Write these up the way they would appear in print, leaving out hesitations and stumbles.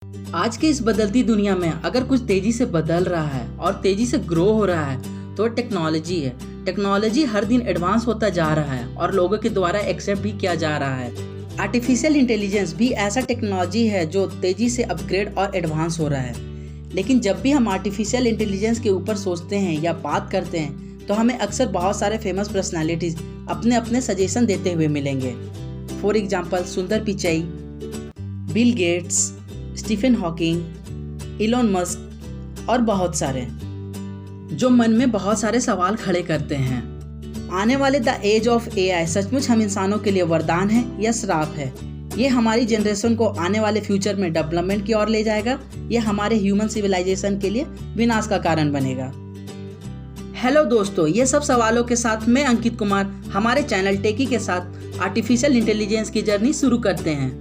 आज के इस बदलती दुनिया में अगर कुछ तेजी से बदल रहा है और तेजी से ग्रो हो रहा है तो टेक्नोलॉजी है। टेक्नोलॉजी हर दिन एडवांस होता जा रहा है और लोगों के द्वारा एक्सेप्ट भी किया जा रहा है। आर्टिफिशियल इंटेलिजेंस भी ऐसा टेक्नोलॉजी है जो तेजी से अपग्रेड और एडवांस हो रहा है। लेकिन जब भी हम आर्टिफिशियल इंटेलिजेंस के ऊपर सोचते हैं या बात करते हैं तो हमें अक्सर बहुत सारे फेमस पर्सनालिटीज अपने अपने सजेशन देते हुए मिलेंगे। For example Sundar Pichai, Bill Gates, Stephen Hawking, Elon Musk और बहुत सारे, जो मन में बहुत सारे सवाल खड़े करते हैं। आने वाले द एज ऑफ एआई सचमुच हम इंसानों के लिए वरदान है या श्राप है? ये हमारी जनरेशन को आने वाले फ्यूचर में डेवलपमेंट की ओर ले जाएगा या हमारे ह्यूमन सिविलाइजेशन के लिए विनाश का कारण बनेगा? हेलो दोस्तों, ये सब सवालों के साथ मैं अंकित कुमार हमारे चैनल टेकी के साथ आर्टिफिशियल इंटेलिजेंस की जर्नी शुरू करते हैं।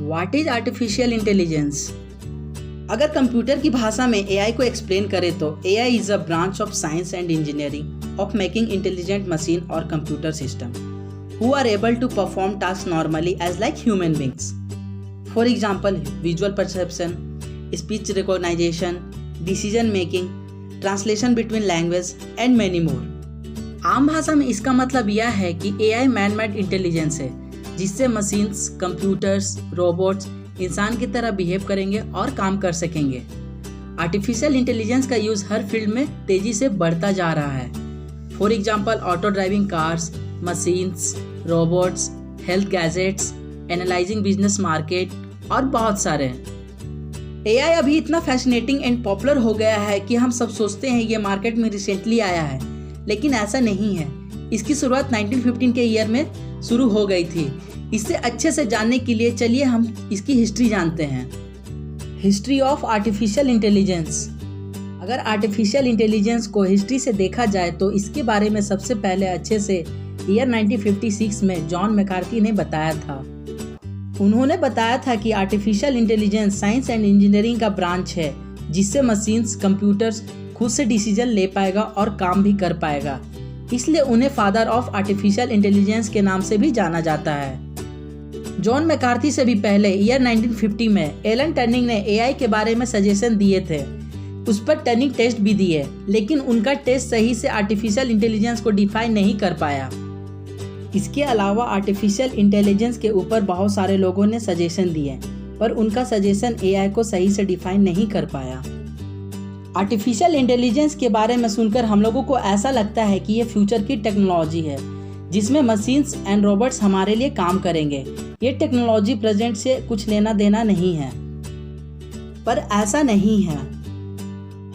What is artificial intelligence? अगर कंप्यूटर की भाषा में एआई को एक्सप्लेन करें तो AI is a branch of science and engineering of making intelligent machine और computer system who are able to perform tasks normally as like human beings. For example, visual perception, speech recognition, decision making, translation between language and many more. आम भाषा में इसका मतलब यह है कि AI man made intelligence है जिससे मशीन्स, कंप्यूटर्स, रोबोट्स इंसान की तरह बिहेव करेंगे और काम कर सकेंगे। आर्टिफिशियल इंटेलिजेंस का यूज हर फील्ड में तेजी से बढ़ता जा रहा है। For example auto driving cars, machines, robots, health gadgets, analysing business market और बहुत सारे। एआई अभी इतना फैसिनेटिंग एंड पॉपुलर हो गया है कि हम सब सोचते हैं ये मार्केट में रिसेंटली आया है, लेकिन ऐसा नहीं है। इसकी शुरुआत 1915 के ईयर में शुरू हो गई थी। इससे अच्छे से जानने के लिए चलिए हम इसकी हिस्ट्री जानते हैं। History of artificial intelligence. अगर आर्टिफिशियल इंटेलिजेंस को हिस्ट्री से देखा जाए तो इसके बारे में सबसे पहले अच्छे से ईयर 1956 में जॉन मैकार्थी ने बताया था। उन्होंने बताया था कि artificial intelligence science and engineering का ब्रांच है जिससे मशीन्स, कंप्यूटर्स खुद से डिसीजन ले पाएगा और काम भी कर पाएगा। इसलिए उन्हें फादर ऑफ आर्टिफिशियल इंटेलिजेंस के नाम से भी जाना जाता है। जॉन मैकार्थी से भी पहले ईयर 1950 में एलन टर्निंग ने एआई के बारे में सजेशन दिए थे। उस पर टर्निंग टेस्ट भी दिए, लेकिन उनका टेस्ट सही से आर्टिफिशियल इंटेलिजेंस को डिफाइन नहीं कर पाया। इसके अलावा आर्टिफिशियल इंटेलिजेंस के ऊपर बहुत सारे लोगों ने सजेशन दिए, पर उनका सजेशन एआई को सही से डिफाइन नहीं कर पाया। आर्टिफिशियल इंटेलिजेंस के बारे में सुनकर हम लोगों को ऐसा लगता है कि ये फ्यूचर की टेक्नोलॉजी है जिसमें मशीन्स एंड रोबोट्स हमारे लिए काम करेंगे। ये टेक्नोलॉजी प्रेजेंट से कुछ लेना देना नहीं है, पर ऐसा नहीं है।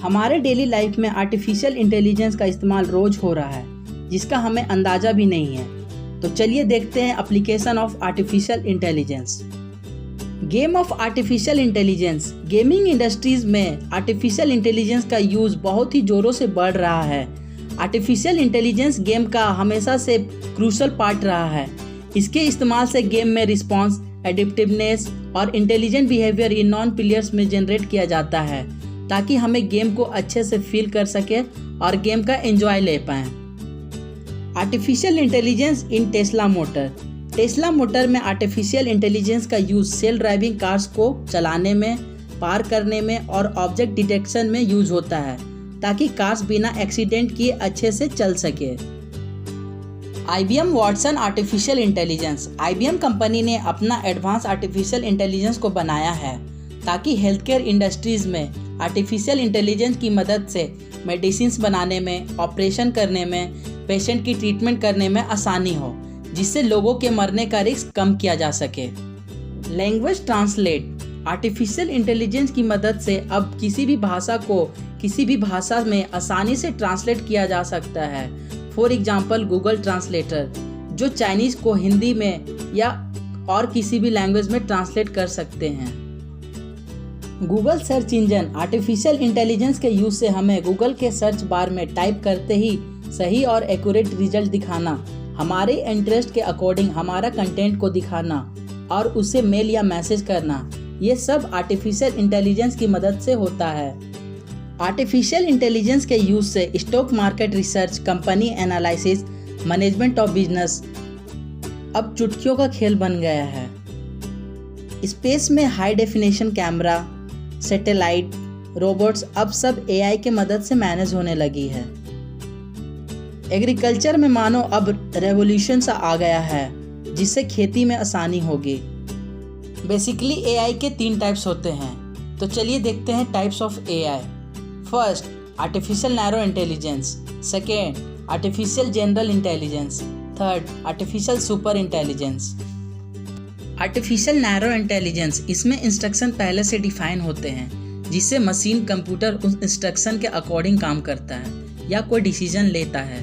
हमारे डेली लाइफ में आर्टिफिशियल इंटेलिजेंस का इस्तेमाल रोज हो रहा है जिसका हमें अंदाजा भी नहीं है। तो चलिए देखते हैं application of artificial intelligence. Game of artificial intelligence. Gaming industries में आर्टिफिशियल इंटेलिजेंस का यूज बहुत ही जोरों से बढ़ रहा है। आर्टिफिशियल इंटेलिजेंस गेम का हमेशा से क्रूशल पार्ट रहा है। इसके इस्तेमाल से गेम में रिस्पॉन्स, एडिप्टिवनेस और intelligent behaviour in non players में जनरेट किया जाता है ताकि हमें गेम को अच्छे से फील कर सके और गेम का एंजॉय ले पाएं। आर्टिफिशियल इंटेलिजेंस इन टेस्ला मोटर। टेस्ला मोटर में आर्टिफिशियल इंटेलिजेंस का यूज सेल्फ ड्राइविंग कार्स को चलाने में, पार करने में और ऑब्जेक्ट डिटेक्शन में यूज होता है ताकि कार्स बिना एक्सीडेंट किए अच्छे से चल सके। IBM Watson artificial intelligence. IBM company ने अपना एडवांस आर्टिफिशियल इंटेलिजेंस को बनाया है ताकि हेल्थ केयर इंडस्ट्रीज में आर्टिफिशियल इंटेलिजेंस की मदद से मेडिसिन्स बनाने में, ऑपरेशन करने में, पेशेंट की ट्रीटमेंट करने में आसानी हो, जिससे लोगों के मरने का रिस्क कम किया जा सके। Language translate. आर्टिफिशियल इंटेलिजेंस की मदद से अब किसी भी भाषा को किसी भी भाषा में आसानी से ट्रांसलेट किया जा सकता है। फॉर एग्जाम्पल गूगल ट्रांसलेटर, जो चाइनीज को हिंदी में या और किसी भी लैंग्वेज में ट्रांसलेट कर सकते हैं। Google search engine. Artificial intelligence के यूज से हमें गूगल के सर्च बार में टाइप करते ही सही और एक्यूरेट रिजल्ट दिखाना, हमारे इंटरेस्ट के अकॉर्डिंग हमारा कंटेंट को दिखाना और उसे मेल या मैसेज करना, ये सब आर्टिफिशियल इंटेलिजेंस की मदद से होता है। आर्टिफिशियल इंटेलिजेंस के यूज से stock market research, company analysis, management of business अब चुटकियों का खेल बन गया है। स्पेस में high definition camera, satellite, robots अब सब एआई के मदद से मैनेज होने लगी है। एग्रीकल्चर में मानो अब रेवोल्यूशन सा आ गया है जिससे खेती में आसानी होगी। बेसिकली एआई के 3 टाइप्स होते हैं, तो चलिए देखते हैं types of AI. First, artificial narrow intelligence. Second, artificial general intelligence. Third, artificial super intelligence. Artificial narrow intelligence, इसमें इंस्ट्रक्शन पहले से डिफाइन होते हैं जिससे मशीन कंप्यूटर उस इंस्ट्रक्शन के अकॉर्डिंग काम करता है या कोई डिसीजन लेता है।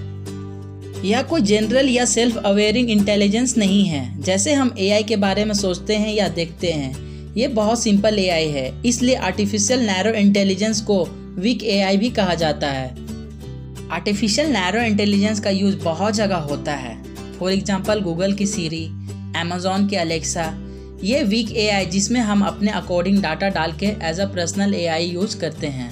यह कोई जनरल या सेल्फ अवेयरिंग इंटेलिजेंस नहीं है जैसे हम एआई के बारे में सोचते हैं या देखते हैं। ये बहुत सिंपल एआई है, इसलिए आर्टिफिशियल नैरो इंटेलिजेंस को वीक एआई भी कहा जाता है। आर्टिफिशियल नैरो इंटेलिजेंस का यूज बहुत जगह होता है। फॉर एग्जांपल गूगल की सीरी, अमेज़न की अलेक्सा। ये वीक एआई जिसमें हम अपने अकॉर्डिंग डाटा डाल के as a personal AI use करते हैं।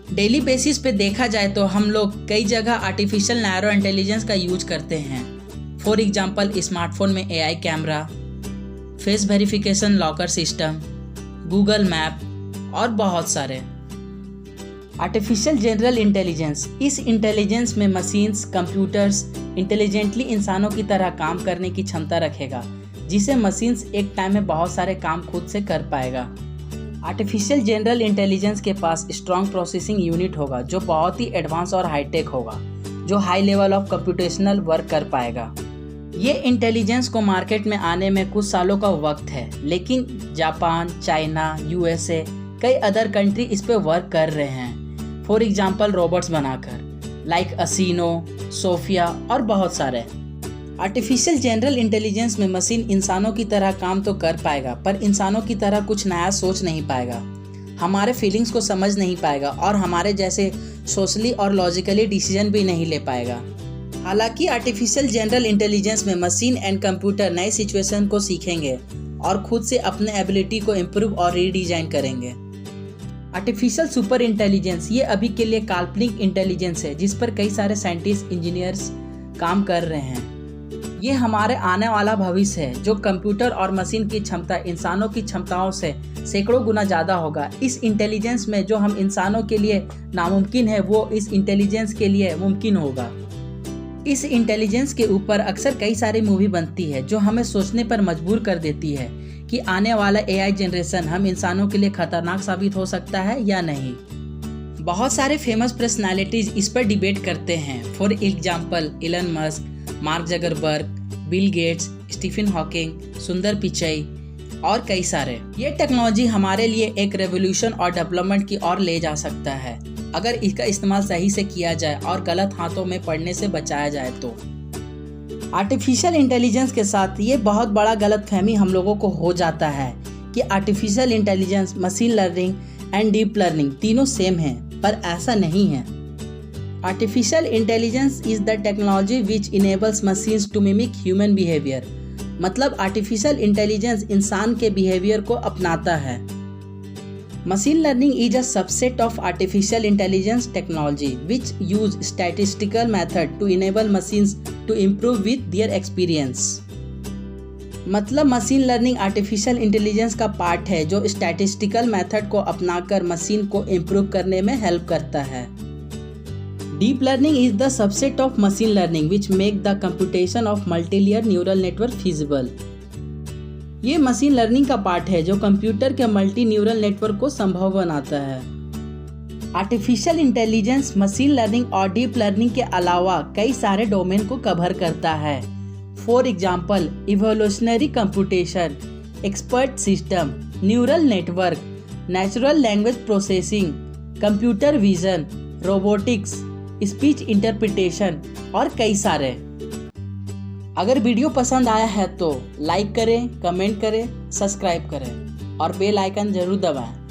डेली बेसिस पे देखा जाए तो हम लोग कई जगह आर्टिफिशियल नैरो इंटेलिजेंस का यूज करते हैं। फॉर एग्जांपल स्मार्टफोन में AI camera, face verification locker system, Google map और बहुत सारे। आर्टिफिशियल जनरल इंटेलिजेंस, इस इंटेलिजेंस में मशीन्स, कंप्यूटर्स इंटेलिजेंटली इंसानों की तरह काम करने की क्षमता रखेगा जिसे मशीन्स एक टाइम में बहुत सारे काम खुद से कर पाएगा। आर्टिफिशियल जनरल इंटेलिजेंस के पास स्ट्रॉन्ग प्रोसेसिंग यूनिट होगा जो बहुत ही एडवांस और हाईटेक होगा, जो high level of computational work कर पाएगा। ये इंटेलिजेंस को मार्केट में आने में कुछ सालों का वक्त है, लेकिन जापान, चाइना, यूएसए कई अदर कंट्री इस पे वर्क कर रहे हैं। फॉर एग्जांपल रोबोट्स बनाकर लाइक असीनो, सोफिया और बहुत सारे। आर्टिफिशियल जनरल इंटेलिजेंस में मशीन इंसानों की तरह काम तो कर पाएगा पर इंसानों की तरह कुछ नया सोच नहीं पाएगा, हमारे फीलिंग्स को समझ नहीं पाएगा और हमारे जैसे सोशली और लॉजिकली डिसीजन भी नहीं ले पाएगा। हालांकि आर्टिफिशियल जनरल इंटेलिजेंस में मशीन एंड कंप्यूटर नए सिचुएशन को सीखेंगे और खुद से अपने एबिलिटी को इम्प्रूव और रीडिजाइन करेंगे। आर्टिफिशियल सुपर इंटेलिजेंस, ये अभी के लिए काल्पनिक इंटेलिजेंस है जिस पर कई सारे साइंटिस्ट, इंजीनियर्स काम कर रहे हैं। ये हमारे आने वाला भविष्य है जो कंप्यूटर और मशीन की क्षमता इंसानों की क्षमताओं से सैकड़ों गुना ज़्यादा होगा। इस इंटेलिजेंस में जो हम इंसानों के लिए नामुमकिन है वो इस इंटेलिजेंस के लिए मुमकिन होगा। इस इंटेलिजेंस के ऊपर अक्सर कई सारी मूवी बनती है जो हमें सोचने पर मजबूर कर देती है कि आने वाला एआई जनरेशन हम इंसानों के लिए खतरनाक साबित हो सकता है या नहीं। बहुत सारे फेमस पर्सनालिटीज इस पर डिबेट करते हैं। For example Elon Musk, Mark Zuckerberg, Bill Gates, Stephen Hawking, Sundar Pichai और कई सारे। ये टेक्नोलॉजी हमारे लिए एक रेवोल्यूशन और डेवलपमेंट की ओर ले जा सकता है अगर इसका इस्तेमाल सही से किया जाए और गलत हाथों में पड़ने से बचाया जाए तो। आर्टिफिशियल इंटेलिजेंस के साथ ये बहुत बड़ा गलतफहमी हम लोगों को हो जाता है कि artificial intelligence, machine learning and deep learning तीनों सेम हैं, पर ऐसा नहीं है। Artificial intelligence is the technology which enables machines to mimic human behavior। मतलब आर्टिफिशियल इंटेलिजेंस इंसान के बिहेवियर को अपनाता है। Machine learning is a subset of artificial intelligence technology which use statistical method to enable machines to improve with their experience। मतलब machine learning artificial intelligence का part है जो स्टैटिस्टिकल मेथड को अपनाकर मशीन को इम्प्रूव करने में हेल्प करता है। Deep learning is the subset of machine learning which make the computation of multi-layer neural network feasible। ये मशीन लर्निंग का पार्ट है जो कंप्यूटर के मल्टी न्यूरल नेटवर्क को संभव बनाता है। आर्टिफिशियल इंटेलिजेंस मशीन लर्निंग और डीप लर्निंग के अलावा कई सारे डोमेन को कवर करता है। For example evolutionary computation, expert system, neural network, natural language processing, computer vision, robotics, speech interpretation और कई सारे। अगर वीडियो पसंद आया है तो लाइक करें, कमेंट करें, सब्सक्राइब करें और बेल आइकन जरूर दबाएं।